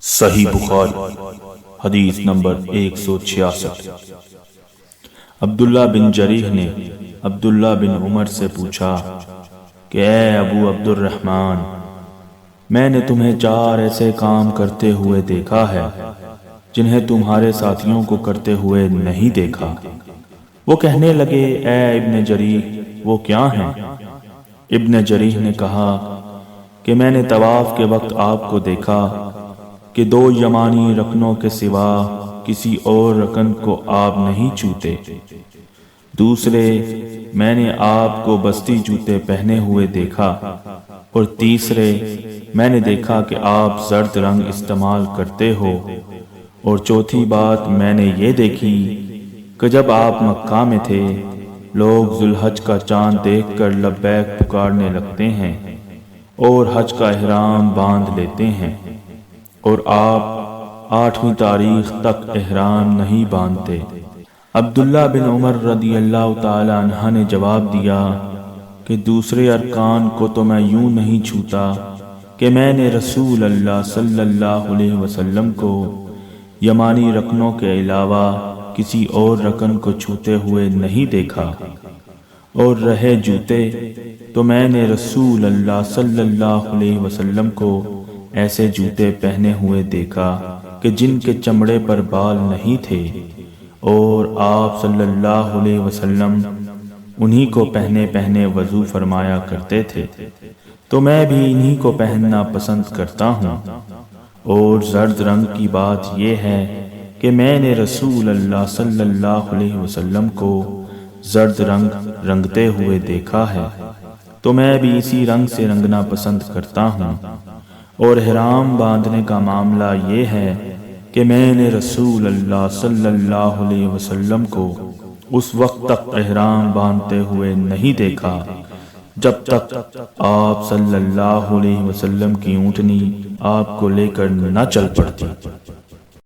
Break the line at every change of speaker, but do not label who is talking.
صحیح بخاری حدیث نمبر 166۔ عبداللہ بن جریح نے عبداللہ بن عمر سے پوچھا کہ اے ابو عبد الرحمن، میں نے تمہیں 4 ایسے کام کرتے ہوئے دیکھا ہے جنہیں تمہارے ساتھیوں کو کرتے ہوئے نہیں دیکھا۔ وہ کہنے لگے اے ابن جریح وہ کیا ہیں؟ ابن جریح نے کہا کہ میں نے طواف کے وقت آپ کو دیکھا کہ 2 یمانی رکنوں کے سوا کسی اور رکن کو آپ نہیں چھوتے۔ دوسرے، میں نے آپ کو بستی جوتے پہنے ہوئے دیکھا، اور تیسرے، میں نے دیکھا کہ آپ زرد رنگ استعمال کرتے ہو، اور چوتھی بات میں نے یہ دیکھی کہ جب آپ مکہ میں تھے لوگ ذوالحج کا چاند دیکھ کر لبیک پکارنے لگتے ہیں اور حج کا احرام باندھ لیتے ہیں، اور آپ 8ویں تاریخ تک احرام نہیں باندھتے۔ عبداللہ بن عمر رضی اللہ تعالی عنہ نے جواب دیا کہ دوسرے ارکان کو تو میں یوں نہیں چھوتا کہ میں نے رسول اللہ صلی اللہ علیہ وسلم کو یمانی رکنوں کے علاوہ کسی اور رکن کو چھوتے ہوئے نہیں دیکھا، اور رہے جوتے تو میں نے رسول اللہ صلی اللہ علیہ وسلم کو ایسے جوتے پہنے ہوئے دیکھا کہ جن کے چمڑے پر بال نہیں تھے، اور آپ صلی اللہ علیہ وسلم انہی کو پہنے پہنے وضو فرمایا کرتے تھے، تو میں بھی انہی کو پہننا پسند کرتا ہوں۔ اور زرد رنگ کی بات یہ ہے کہ میں نے رسول اللہ صلی اللہ علیہ وسلم کو زرد رنگ رنگتے ہوئے دیکھا ہے، تو میں بھی اسی رنگ سے رنگنا پسند کرتا ہوں۔ اور احرام باندھنے کا معاملہ یہ ہے کہ میں نے رسول اللہ صلی اللہ علیہ وسلم کو اس وقت تک احرام باندھتے ہوئے نہیں دیکھا جب تک آپ صلی اللہ علیہ وسلم کی اونٹنی آپ کو لے کر نہ چل پڑتی۔